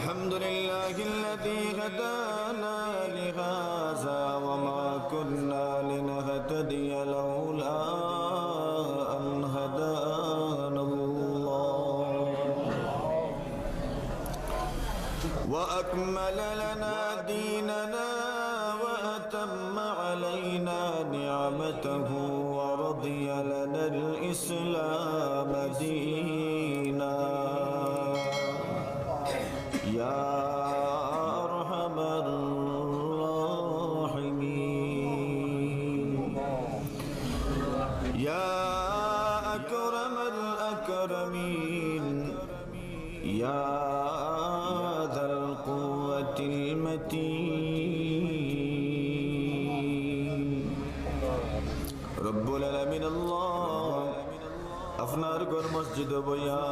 الحمد لله الذي هدانا لهذا وما كنا لنهتدي لولا أن هدانا الله وأكمل لنا ديننا وأتم علينا نعمته ورضي لنا الإسلام دينا يا أرحم الراحمين يا أكرم الأكرمين يا ذا القوة المتين رب العالمين الله أفنار قر مسجد بيا